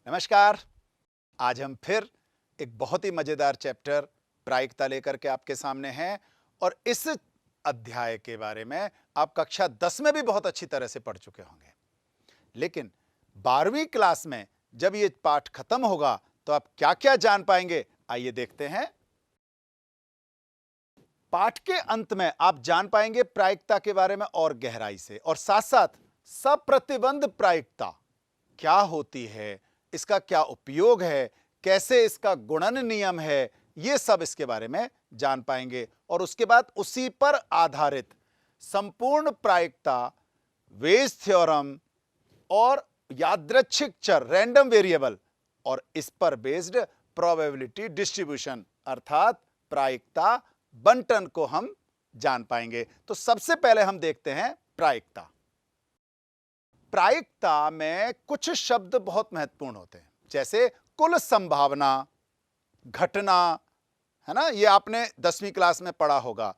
नमस्कार। आज हम फिर एक बहुत ही मजेदार चैप्टर प्रायिकता लेकर के आपके सामने हैं और इस अध्याय के बारे में आप कक्षा 10 में भी बहुत अच्छी तरह से पढ़ चुके होंगे, लेकिन 12वीं क्लास में जब ये पाठ खत्म होगा तो आप क्या-क्या जान पाएंगे, आइए देखते हैं। पाठ के अंत में आप जान पाएंगे प्रायिकता के बारे में और गहराई से, और साथ साथ सप्रतिबंध प्रायिकता क्या होती है, इसका क्या उपयोग है, कैसे इसका गुणन नियम है, ये सब इसके बारे में जान पाएंगे। और उसके बाद उसी पर आधारित संपूर्ण प्रायिकता, वेज थ्योरम और यादृच्छिक चर रैंडम वेरिएबल और इस पर बेस्ड प्रोबेबिलिटी डिस्ट्रीब्यूशन अर्थात प्रायिकता बंटन को हम जान पाएंगे। तो सबसे पहले हम देखते हैं प्रायिकता। प्रायिकता में कुछ शब्द बहुत महत्वपूर्ण होते हैं, जैसे कुल संभावना, घटना, है ना, ये आपने 10वीं क्लास में पढ़ा होगा।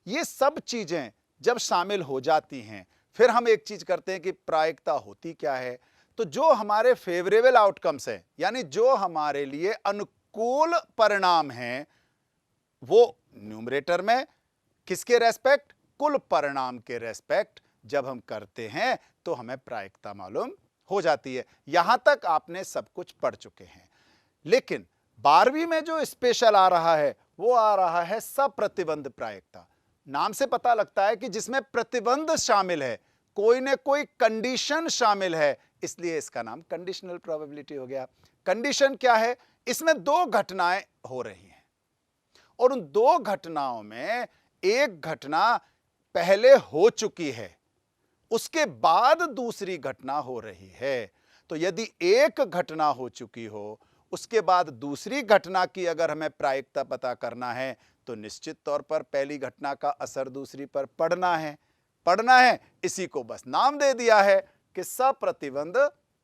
ये सब चीजें जब शामिल हो जाती हैं, फिर हम एक चीज करते हैं कि प्रायिकता होती क्या है। तो जो हमारे फेवरेबल आउटकम्स हैं, यानी जो हमारे लिए अनुकूल परिणाम हैं, वो न्यूमरेटर में किसके रेस्पेक्ट, कुल परिणाम के रेस्पेक्ट जब हम करते हैं तो हमें प्रायिकता मालूम हो जाती है। यहां तक आपने सब कुछ पढ़ चुके हैं, लेकिन 12वीं में जो स्पेशल आ रहा है वो आ रहा है सप्रतिबंध प्रायिकता। नाम से पता लगता है कि जिसमें प्रतिबंध शामिल है, कोई न कोई कंडीशन शामिल है, इसलिए इसका नाम कंडीशनल प्रोबेबिलिटी हो गया। कंडीशन क्या है, इसमें दो घटनाएं हो रही हैं और उन दो घटनाओं में एक घटना पहले हो चुकी है, उसके बाद दूसरी घटना हो रही है। तो यदि एक घटना हो चुकी हो, उसके बाद दूसरी घटना की अगर हमें प्रायिकता पता करना है तो निश्चित तौर पर पहली घटना का असर दूसरी पर पड़ना है। इसी को बस नाम दे दिया है कि सप्रतिबंध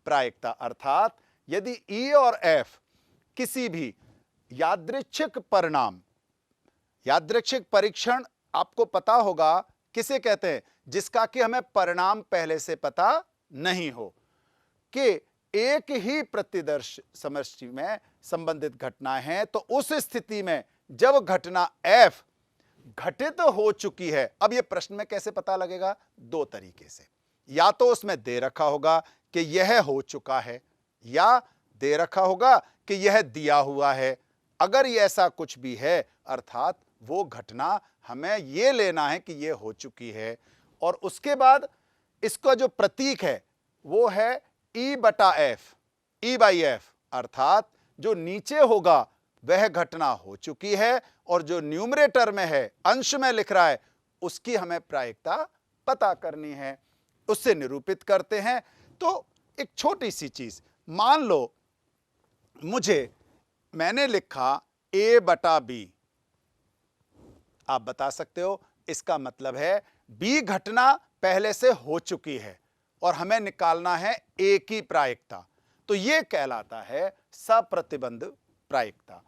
प्रायिकता। अर्थात यदि ई और एफ किसी भी यादृच्छिक परिणाम, यादृच्छिक परीक्षण आपको पता होगा किसे कहते हैं, जिसका कि हमें परिणाम पहले से पता नहीं हो, कि एक ही प्रतिदर्श समष्टि में संबंधित घटना है, तो उस स्थिति में जब घटना F घटित हो चुकी है, अब यह प्रश्न में कैसे पता लगेगा, दो तरीके से। या तो उसमें दे रखा होगा कि यह हो चुका है, या दे रखा होगा कि यह दिया हुआ है। अगर ये ऐसा कुछ भी है, अर्थात वो घटना हमें ये लेना है कि ये हो चुकी है, और उसके बाद इसका जो प्रतीक है वो है E/F, E/F, अर्थात जो नीचे होगा वह घटना हो चुकी है और जो न्यूमरेटर में है, अंश में लिख रहा है, उसकी हमें प्रायिकता पता करनी है। उससे निरूपित करते हैं। तो एक छोटी सी चीज, मान लो मैंने लिखा A/B, आप बता सकते हो इसका मतलब है B घटना पहले से हो चुकी है और हमें निकालना है A की प्रायिकता, तो यह कहलाता है सप्रतिबंध प्रायिकता।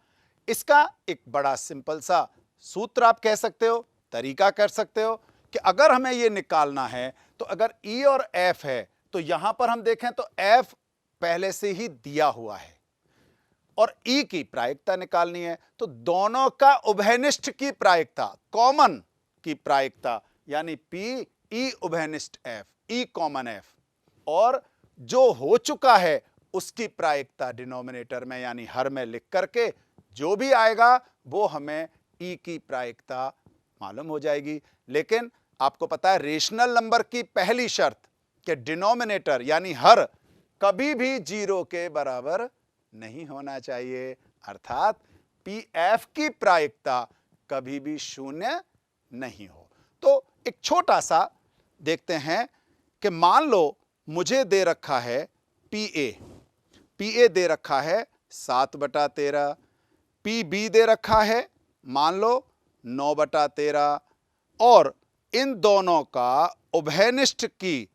इसका एक बड़ा सिंपल सा सूत्र आप कह सकते हो, तरीका कर सकते हो कि अगर हमें यह निकालना है तो अगर E और F है तो यहां पर हम देखें तो F पहले से ही दिया हुआ है और E की प्रायिकता निकालनी है, तो दोनों का उभयनिष्ठ की प्रायिकता, कॉमन की प्रायिकता, यानी P E उभयनिष्ठ F, E कॉमन F, और जो हो चुका है उसकी प्रायिकता डिनोमिनेटर में यानी हर में लिख करके जो भी आएगा वो हमें E की प्रायिकता मालूम हो जाएगी। लेकिन आपको पता है रेशनल नंबर की पहली शर्त कि डिनोमिनेटर यानी हर कभी भी 0 के बराबर नहीं होना चाहिए, अर्थात PF की प्रायिकता कभी भी शून्य नहीं हो। तो एक छोटा सा देखते हैं कि मान लो मुझे दे रखा है PA दे रखा है 7/13, PB दे रखा है मान लो 9/13, और इन दोनों का उभयनिष्ठ की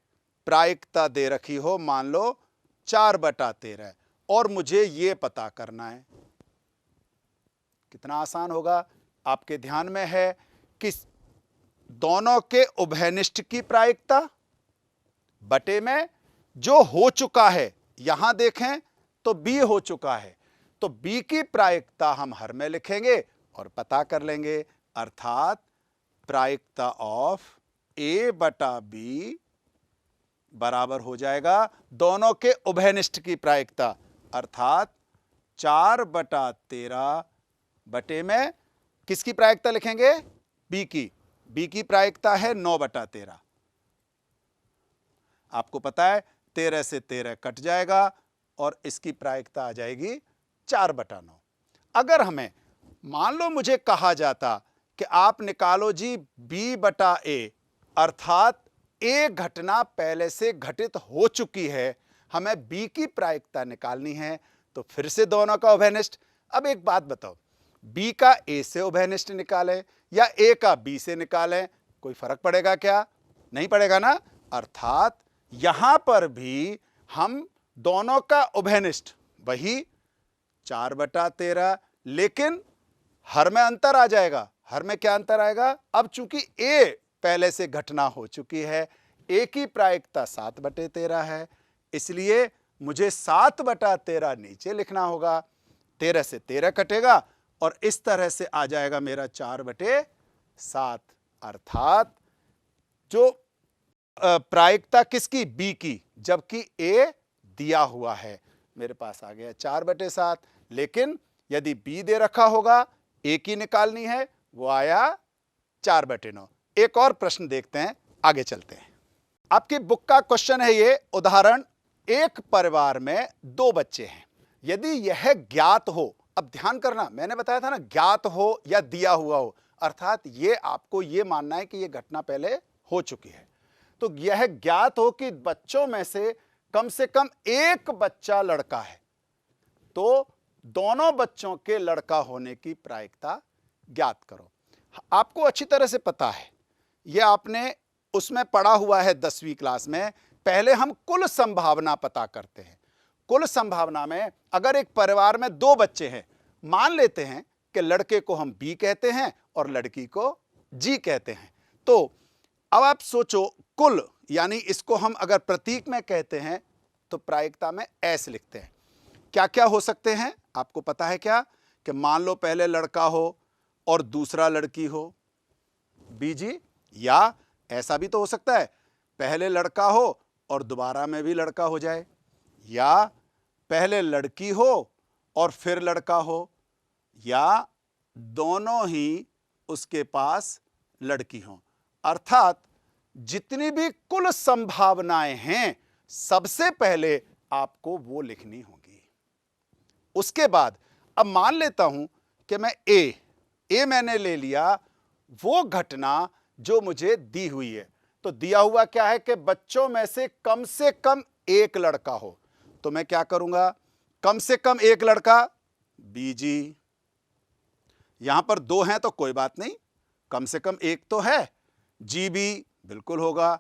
प्रायिकता दे रखी हो मान लो 4/13, और मुझे यह पता करना है। कितना आसान होगा, आपके ध्यान में है कि दोनों के उभयनिष्ठ की प्रायिकता बटे में जो हो चुका है, यहां देखें तो B हो चुका है, तो B की प्रायिकता हम हर में लिखेंगे और पता कर लेंगे, अर्थात प्रायिकता ऑफ A बटा B बराबर हो जाएगा दोनों के उभयनिष्ठ की प्रायिकता, अर्थात 4/13 बटे में किसकी प्रायिकता लिखेंगे? B की। B की प्रायिकता है 9/13। आपको पता है 13 से 13 कट जाएगा और इसकी प्रायिकता आ जाएगी 4/9। अगर हमें मान लो मुझे कहा जाता कि आप निकालो जी B बटा A, अर्थात A घटना पहले से घटित हो चुकी है, हमें B की प्रायिकता निकालनी है, तो फिर से दोनों का उभयनिष्ठ। अब एक बात बताओ, B का A से उभयनिष्ठ निकालें या A का B से निकालें, कोई फर्क पड़ेगा क्या? नहीं पड़ेगा ना। अर्थात यहां पर भी हम दोनों का उभयनिष्ठ वही 4/13, लेकिन हर में अंतर आ जाएगा। हर में क्या अंतर आएगा? अब चूंकि A पहले से घटना हो चुकी है, A की प्रायिकता 7/13 है, इसलिए मुझे 7/13 नीचे लिखना होगा। 13 से 13 कटेगा और इस तरह से आ जाएगा मेरा 4/7, अर्थात जो प्रायिकता किसकी? B की, जबकि A दिया हुआ है। मेरे पास आ गया 4/7, लेकिन यदि B दे रखा होगा, A की निकालनी है, वो आया 4/9। एक और प्रश्न देखते हैं, आगे चलते हैं। आपकी बुक का क्वेश्चन है ये, उदाहरण, एक परिवार में 2 बच्चे हैं। यदि यह ज्ञात हो, अब ध्यान करना, मैंने बताया था ना, ज्ञात हो या दिया हुआ हो, अर्थात ये आपको ये मानना है कि यह घटना पहले हो चुकी है। तो यह ज्ञात हो कि बच्चों में से कम एक बच्चा लड़का है, तो दोनों बच्चों के लड़का होने की प्रायिकता ज्ञात करो। आपको अच्छी तरह से पता है, यह आपने उसमें पढ़ा हुआ है 10वीं क्लास में। पहले हम कुल संभावना पता करते हैं। कुल संभावना में अगर एक परिवार में 2 बच्चे हैं, मान लेते हैं कि लड़के को हम B कहते हैं और लड़की को G कहते हैं, तो अब आप सोचो, कुल यानी इसको हम अगर प्रतीक में कहते हैं तो प्रायिकता में S लिखते हैं। क्या क्या हो सकते हैं आपको पता है क्या? कि मान लो पहले लड़का हो और दूसरा लड़की हो, BG, या ऐसा भी तो हो सकता है पहले लड़का हो और दोबारा में भी लड़का हो जाए, या पहले लड़की हो और फिर लड़का हो, या दोनों ही उसके पास लड़की हो। अर्थात जितनी भी कुल संभावनाएं हैं, सबसे पहले आपको वो लिखनी होगी। उसके बाद अब मान लेता हूं कि मैं ए मैंने ले लिया, वो घटना जो मुझे दी हुई है। तो दिया हुआ क्या है कि बच्चों में से कम एक लड़का हो, तो मैं क्या करूंगा? कम से कम एक लड़का BG, यहां पर 2 हैं तो कोई बात नहीं, कम से कम एक तो है, GB बिल्कुल होगा।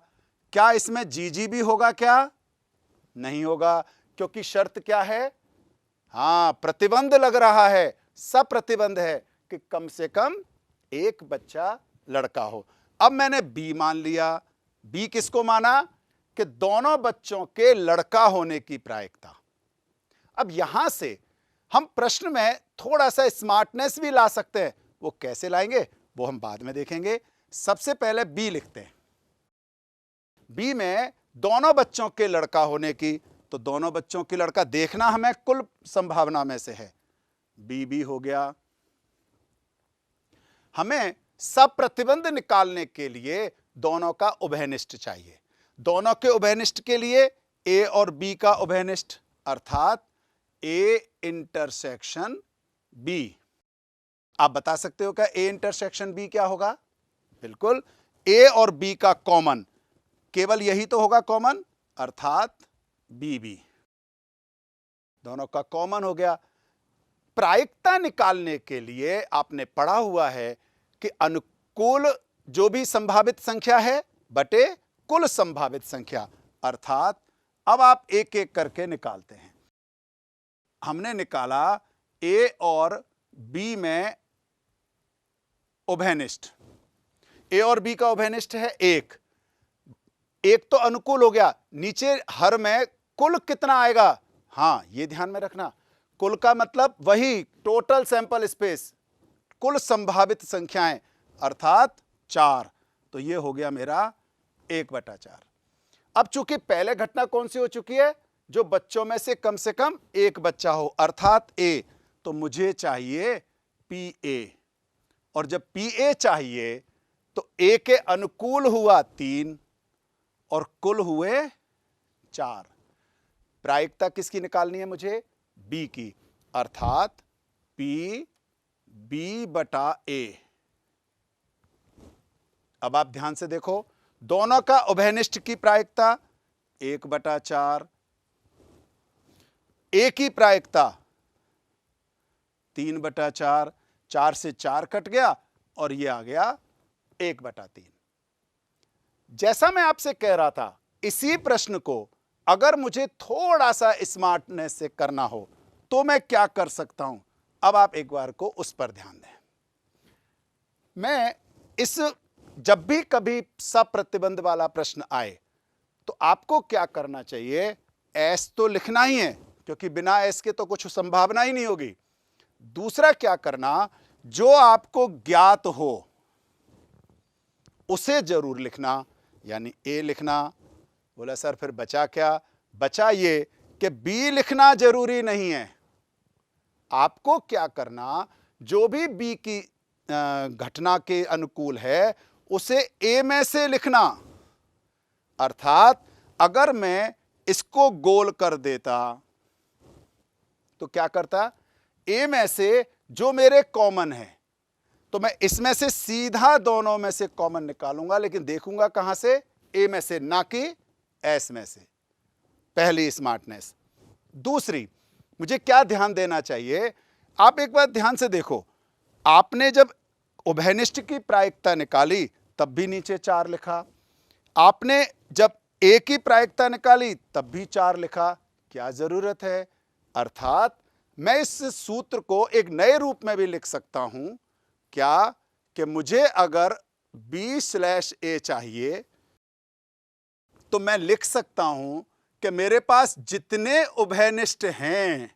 क्या इसमें GG भी होगा क्या? नहीं होगा, क्योंकि शर्त क्या है? हां, प्रतिबंध लग रहा है, सब प्रतिबंध है कि कम से कम एक बच्चा लड़का हो। अब मैंने B मान लिया। B किसको माना? कि दोनों बच्चों के लड़का होने की प्रायिकता। अब यहां से हम प्रश्न में थोड़ा सा स्मार्टनेस भी ला सकते हैं। वो कैसे लाएंगे वो हम बाद में देखेंगे। सबसे पहले B लिखते हैं। B में दोनों बच्चों के लड़का होने की, तो दोनों बच्चों की लड़का देखना हमें कुल संभावना में से है, BB हो गया। हमें सब प्रतिबंध निकालने के लिए दोनों का उभयनिष्ठ चाहिए। दोनों के उभयनिष्ठ के लिए A और B का उभयनिष्ठ, अर्थात A इंटरसेक्शन B। आप बता सकते हो क्या A इंटरसेक्शन B क्या होगा? बिल्कुल, A और B का कॉमन, केवल यही तो होगा कॉमन, अर्थात BB। दोनों का कॉमन हो गया। प्रायिकता निकालने के लिए आपने पढ़ा हुआ है कि अनुकूल जो भी संभावित संख्या है बटे कुल संभावित संख्या, अर्थात अब आप एक एक करके निकालते हैं। हमने निकाला A और B में उभयनिष्ठ। ए और बी का उभयनिष्ठ है 1, एक तो अनुकूल हो गया, नीचे हर में कुल कितना आएगा, हां ये ध्यान में रखना, कुल का मतलब वही टोटल सैंपल स्पेस, कुल संभावित संख्याएं अर्थात 4, तो ये हो गया मेरा 1/4। अब चूंकि पहले घटना कौन सी हो चुकी है, जो बच्चों में से कम एक बच्चा हो अर्थात ए, तो मुझे चाहिए पी ए, और जब पी ए चाहिए तो ए के अनुकूल हुआ 3 और कुल हुए 4। प्रायिकता किसकी निकालनी है मुझे, बी की, अर्थात पी B/A। अब आप ध्यान से देखो, दोनों का उभयनिष्ठ की प्रायिकता 1/4, ए की प्रायिकता 3/4, 4 से 4 कट गया और ये आ गया 1/3। जैसा मैं आपसे कह रहा था, इसी प्रश्न को अगर मुझे थोड़ा सा स्मार्टनेस से करना हो तो मैं क्या कर सकता हूं, अब आप एक बार को उस पर ध्यान दें। मैं जब भी कभी सप्रतिबंध वाला प्रश्न आए तो आपको क्या करना चाहिए, एस तो लिखना ही है क्योंकि बिना एस के तो कुछ संभावना ही नहीं होगी। दूसरा क्या करना, जो आपको ज्ञात हो उसे जरूर लिखना, यानी ए लिखना। बोला सर फिर बचा क्या, बचा ये कि बी लिखना जरूरी नहीं है। आपको क्या करना, जो भी बी की घटना के अनुकूल है उसे ए में से लिखना, अर्थात अगर मैं इसको गोल कर देता तो क्या करता, ए में से जो मेरे कॉमन है तो मैं इसमें से सीधा दोनों में से कॉमन निकालूंगा, लेकिन देखूंगा कहां से, ए में से, ना कि एस में से। पहली स्मार्टनेस। दूसरी, मुझे क्या ध्यान देना चाहिए, आप एक बार ध्यान से देखो, आपने जब उभयनिष्ठ की प्रायिकता निकाली तब भी नीचे 4 लिखा, आपने जब ए की प्रायिकता निकाली तब भी 4 लिखा, क्या जरूरत है। अर्थात मैं इस सूत्र को एक नए रूप में भी लिख सकता हूं, क्या कि मुझे अगर B/A चाहिए तो मैं लिख सकता हूं कि मेरे पास जितने उभयनिष्ठ हैं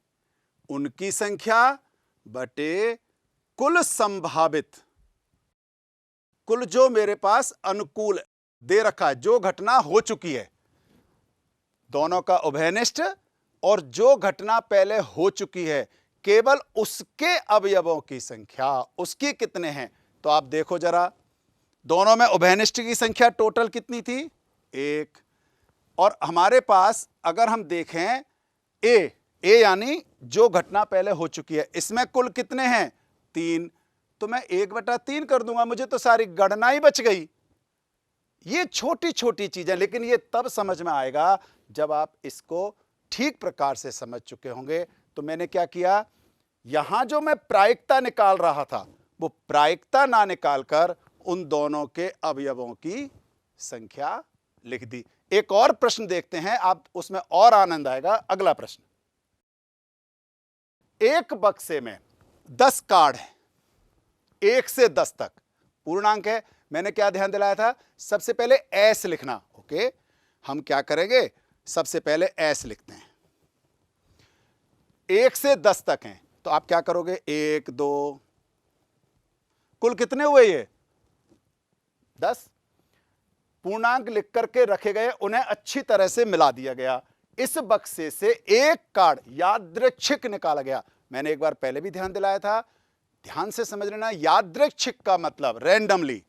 उनकी संख्या बटे कुल संभावित, कुल जो मेरे पास अनुकूल दे रखा है, जो घटना हो चुकी है, दोनों का उभयनिष्ठ और जो घटना पहले हो चुकी है, केवल उसके अवयवों की संख्या, उसकी कितने हैं। तो आप देखो जरा, दोनों में उभयनिष्ठ की संख्या टोटल कितनी थी, 1, और हमारे पास अगर हम देखें ए यानी जो घटना पहले हो चुकी है, इसमें कुल कितने हैं, 3, तो मैं 1/3 कर दूंगा, मुझे तो सारी गणना ही बच गई। ये छोटी छोटी चीजें, लेकिन ये तब समझ में आएगा जब आप इसको ठीक प्रकार से समझ चुके होंगे। तो मैंने क्या किया, यहां जो मैं प्रायिकता निकाल रहा था वो प्रायिकता ना निकालकर उन दोनों के अवयवों की संख्या लिख दी। एक और प्रश्न देखते हैं, आप उसमें और आनंद आएगा। अगला प्रश्न, एक बक्से में 10 कार्ड है, 1 से 10 तक पूर्णांक है। मैंने क्या ध्यान दिलाया था, सबसे पहले एस लिखना। ओके, हम क्या करेंगे, सबसे पहले एस लिखते हैं। 1 से 10 तक हैं तो आप क्या करोगे, 1 2, कुल कितने हुए ये 10। पूर्णांक लिख करके रखे गए, उन्हें अच्छी तरह से मिला दिया गया। इस बक्से से एक कार्ड यादृच्छिक निकाला गया। मैंने एक बार पहले भी ध्यान दिलाया था, ध्यान से समझ लेना, यादृच्छिक का मतलब रैंडमली,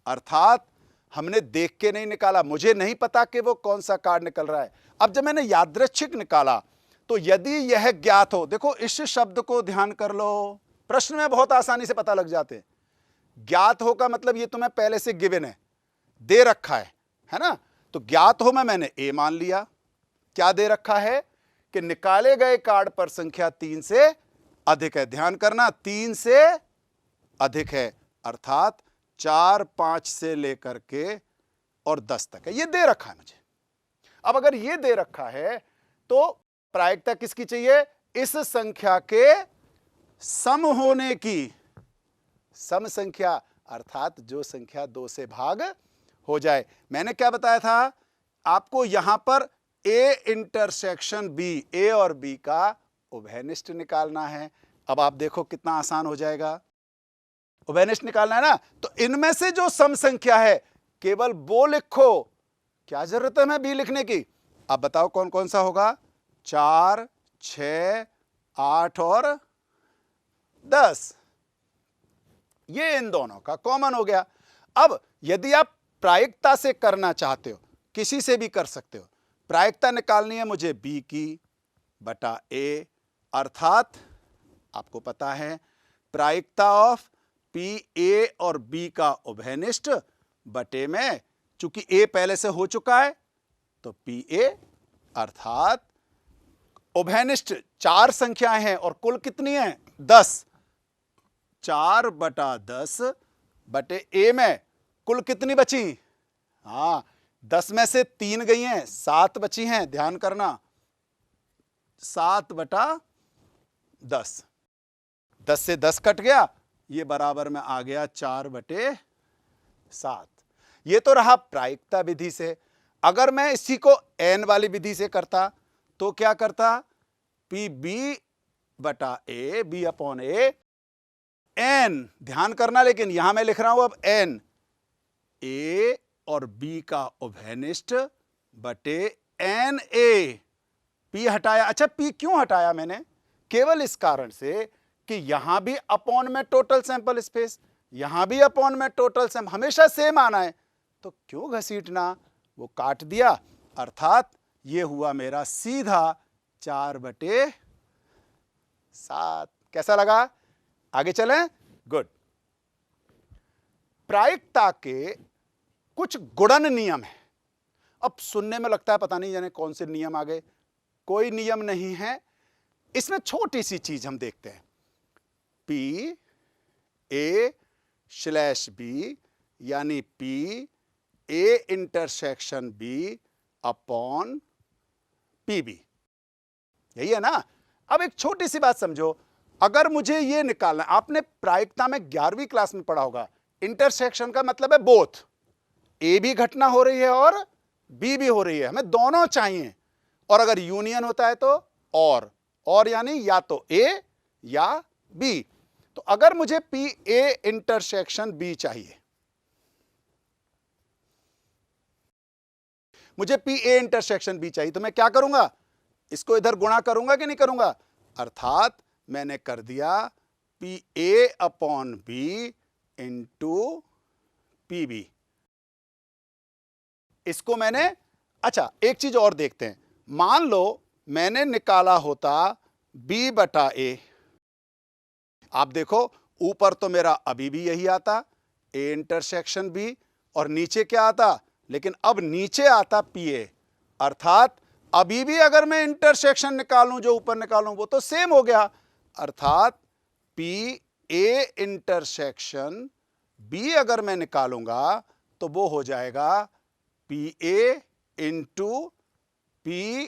अर्थात हमने देख के नहीं निकाला, मुझे नहीं पता कि वो कौन सा कार्ड निकल रहा है। अब जब मैंने यादृच्छिक निकाला तो यदि यह ज्ञात हो, देखो इस शब्द को ध्यान कर लो, प्रश्न में बहुत आसानी से पता लग जाते हैं। ज्ञात हो का मतलब ये तुम्हें पहले से गिवन है, दे रखा है ना। तो ज्ञात हो में मैंने ए मान लिया। क्या दे रखा है कि निकाले गए कार्ड पर संख्या 3 से अधिक है। ध्यान करना, 3 से अधिक है, अर्थात 4 5 से लेकर के और 10 तक है, ये दे रखा है मुझे। अब अगर ये दे रखा है तो प्रायिकता किसकी चाहिए, इस संख्या के सम होने की। सम संख्या अर्थात जो संख्या 2 से भाग हो जाए। मैंने क्या बताया था आपको, यहां पर ए इंटरसेक्शन बी, ए और बी का उभयनिष्ठ निकालना है। अब आप देखो कितना आसान हो जाएगा, उभयनिष्ठ निकालना है ना, तो इनमें से जो सम संख्या है केवल वो लिखो, क्या जरूरत है मैं बी लिखने की। अब बताओ कौन कौन सा होगा, 4, 6, 8 और 10, ये इन दोनों का कॉमन हो गया। अब यदि आप प्रायिकता से करना चाहते हो, किसी से भी कर सकते हो, प्रायिकता निकालनी है मुझे बी की बटा ए, अर्थात आपको पता है प्रायिकता ऑफ पी ए और बी का उभयनिष्ठ बटे में, चूंकि ए पहले से हो चुका है तो पी ए, अर्थात उभयनिष्ठ 4 संख्याएं हैं और कुल कितनी है 10, 4 बटा 10 बटे ए में कुल कितनी बची, हाँ 10 में से 3 गई हैं, 7 बची हैं, ध्यान करना, 7 बटा 10, 10 से 10 कट गया, ये बराबर में आ गया 4 बटे 7। ये तो रहा प्रायिकता विधि से। अगर मैं इसी को एन वाली विधि से करता तो क्या करता, पी बी बटा ए, बी अपॉन ए, एन, ध्यान करना, लेकिन यहां मैं लिख रहा हूं अब एन, ए और बी का उभयनिष्ठ बटे एन ए, पी हटाया। अच्छा पी क्यों हटाया मैंने, केवल इस कारण से कि यहां भी अपॉन में टोटल सैंपल स्पेस, यहां भी अपॉन में टोटल सैंपल, हमेशा सेम आना है, तो क्यों घसीटना, वो काट दिया, अर्थात ये हुआ मेरा सीधा 4 बटे 7। कैसा लगा, आगे चलें, गुड। प्रायिकता के कुछ गुणन नियम है। अब सुनने में लगता है पता नहीं जाने कौन से नियम आ गए, कोई नियम नहीं है, इसमें छोटी सी चीज हम देखते हैं, पी ए स्लैश बी यानी P A intersection B upon P B, यही है ना। अब एक छोटी सी बात समझो, अगर मुझे ये निकालना, आपने प्रायिकता में 11वीं क्लास में पढ़ा होगा, इंटरसेक्शन का मतलब है बोथ, ए भी घटना हो रही है और बी भी हो रही है, हमें दोनों चाहिए, और अगर यूनियन होता है तो और यानी या तो ए या बी। तो अगर मुझे पी ए इंटरसेक्शन बी चाहिए, मुझे पी ए इंटरसेक्शन बी चाहिए, तो मैं क्या करूंगा, इसको इधर गुणा करूंगा कि नहीं करूंगा, अर्थात मैंने कर दिया P A upon B into P B, इसको मैंने। अच्छा एक चीज और देखते हैं, मान लो मैंने निकाला होता बी बटा ए, आप देखो ऊपर तो मेरा अभी भी यही आता ए इंटरसेक्शन बी, और नीचे क्या आता, लेकिन अब नीचे आता पी ए, अर्थात अभी भी अगर मैं इंटरसेक्शन निकालूं, जो ऊपर निकालूं वो तो सेम हो गया, अर्थात पी ए इंटरसेक्शन बी अगर मैं निकालूंगा तो वो हो जाएगा P A into P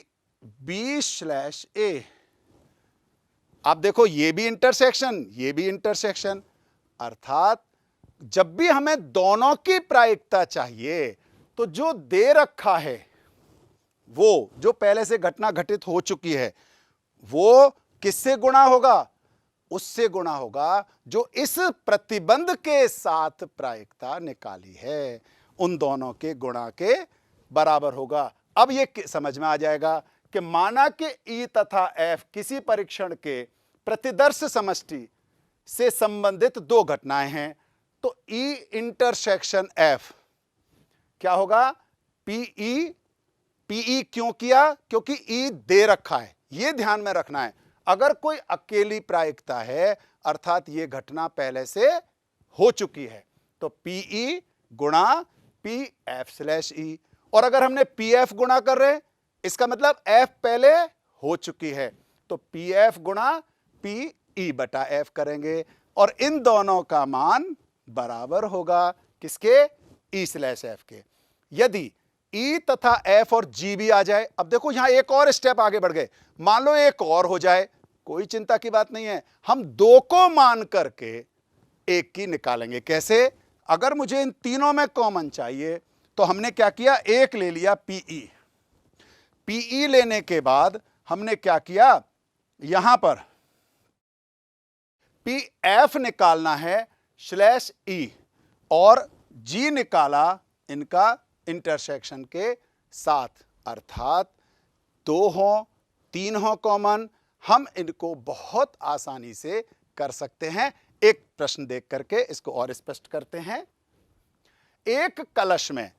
B slash A. आप देखो ये भी इंटरसेक्शन, ये भी इंटरसेक्शन, अर्थात जब भी हमें दोनों की प्रायिकता चाहिए तो जो दे रखा है, वो जो पहले से घटना घटित हो चुकी है, वो किससे गुणा होगा, उससे गुणा होगा जो इस प्रतिबंध के साथ प्रायिकता निकाली है, उन दोनों के गुणा के बराबर होगा। अब ये समझ में आ जाएगा कि माना कि ई तथा एफ किसी परीक्षण के प्रतिदर्श समष्टि से संबंधित दो घटनाएं हैं, तो ई इंटरसेक्शन एफ क्या होगा, पीई। पीई क्यों किया, क्योंकि ई दे रखा है, ये ध्यान में रखना है। अगर कोई अकेली प्रायिकता है अर्थात ये घटना पहले से हो चुकी है, तो पीई गुणा पी एफ स्लैश ई, और अगर हमने पी एफ गुणा कर रहे, इसका मतलब एफ पहले हो चुकी है, तो पी एफ गुणा पी ई बटा एफ करेंगे, और इन दोनों का मान बराबर होगा किसके, ई स्लैश एफ के। यदि ई तथा एफ और जी भी आ जाए, अब देखो यहां एक और स्टेप आगे बढ़ गए, मान लो एक और हो जाए, कोई चिंता की बात नहीं है, हम दो को मान करके एक की निकालेंगे। कैसे, अगर मुझे इन तीनों में कॉमन चाहिए तो हमने क्या किया, एक ले लिया पीई। पीई लेने के बाद हमने क्या किया, यहां पर पी एफ निकालना है स्लैश ई और जी निकाला इनका इंटरसेक्शन के साथ, अर्थात 2 हो 3 हो कॉमन, हम इनको बहुत आसानी से कर सकते हैं। एक प्रश्न देख करके इसको और स्पष्ट करते हैं। एक कलश में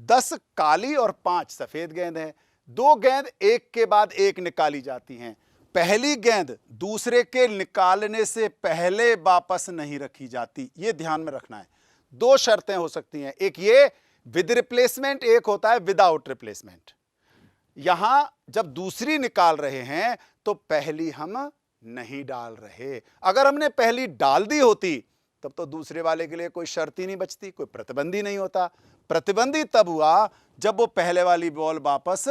10 काली और 5 सफेद गेंद हैं। 2 गेंद एक के बाद एक निकाली जाती हैं। पहली गेंद दूसरे के निकालने से पहले वापस नहीं रखी जाती, यह ध्यान में रखना है। 2 शर्तें हो सकती हैं, एक ये विद रिप्लेसमेंट, एक होता है विदाउट रिप्लेसमेंट। यहां जब दूसरी निकाल रहे हैं तो पहली हम नहीं डाल रहे। अगर हमने पहली डाल दी होती तब तो दूसरे वाले के लिए कोई शर्त ही नहीं बचती, कोई प्रतिबंधी नहीं होता। प्रतिबंधी तब हुआ जब वो पहले वाली बॉल वापस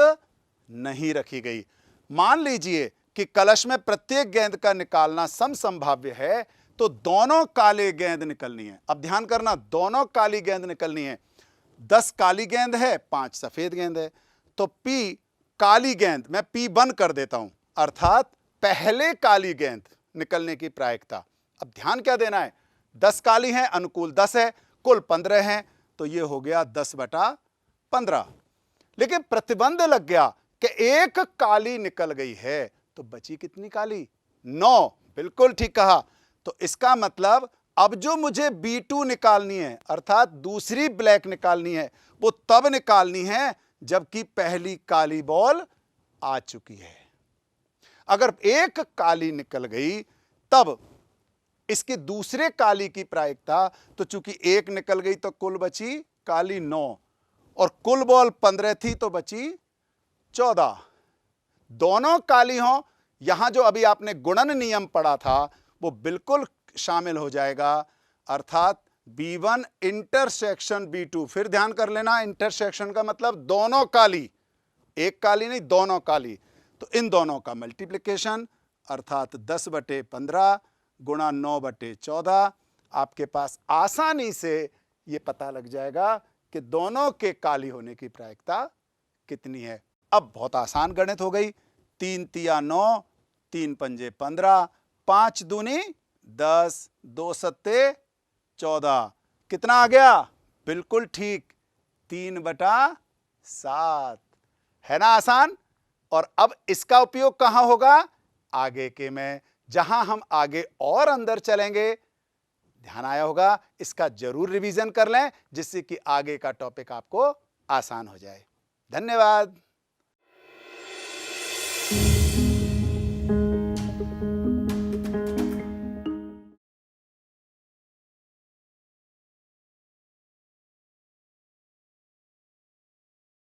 नहीं रखी गई। मान लीजिए कि कलश में प्रत्येक गेंद का निकालना समसंभाव्य है तो दोनों काले गेंद निकलनी है। अब ध्यान करना, दोनों काली गेंद निकलनी है। 10 काली गेंद है, 5 सफेद गेंद है, तो पी काली गेंद मैं पी बन कर देता हूं, अर्थात पहले काली गेंद निकलने की प्रायिकता। अब ध्यान क्या देना है, 10 काली हैं, अनुकूल 10 है, कुल 15 हैं, तो ये हो गया 10/15। लेकिन प्रतिबंध लग गया कि एक काली निकल गई है, तो बची कितनी काली, 9। बिल्कुल ठीक कहा। तो इसका मतलब अब जो मुझे B2 निकालनी है, अर्थात दूसरी ब्लैक निकालनी है, वो तब निकालनी है जबकि पहली काली बॉल आ चुकी है। अगर एक काली निकल गई तब इसके दूसरे काली की प्रायिकता, तो चूंकि एक निकल गई तो कुल बची काली 9 और कुल बॉल 15 थी तो बची 14। दोनों काली हों, यहां जो अभी आपने गुणन नियम पढ़ा था वो बिल्कुल शामिल हो जाएगा, अर्थात B1 इंटरसेक्शन B2। फिर ध्यान कर लेना, इंटरसेक्शन का मतलब दोनों काली, एक काली नहीं, दोनों काली। तो इन दोनों का मल्टीप्लिकेशन अर्थात 10/15 गुणा 9/14। आपके पास आसानी से ये पता लग जाएगा कि दोनों के काली होने की प्रायिकता कितनी है। अब बहुत आसान गणित हो गई। 3 तिया 9, 3 पंजे 15, 5 दूनी 10, 2 सत्ते 14। कितना आ गया, बिल्कुल ठीक, 3/7। है ना आसान। और अब इसका उपयोग कहां होगा, आगे के में, जहां हम आगे और अंदर चलेंगे। ध्यान आया होगा, इसका जरूर रिवीजन कर लें जिससे कि आगे का टॉपिक आपको आसान हो जाए। धन्यवाद।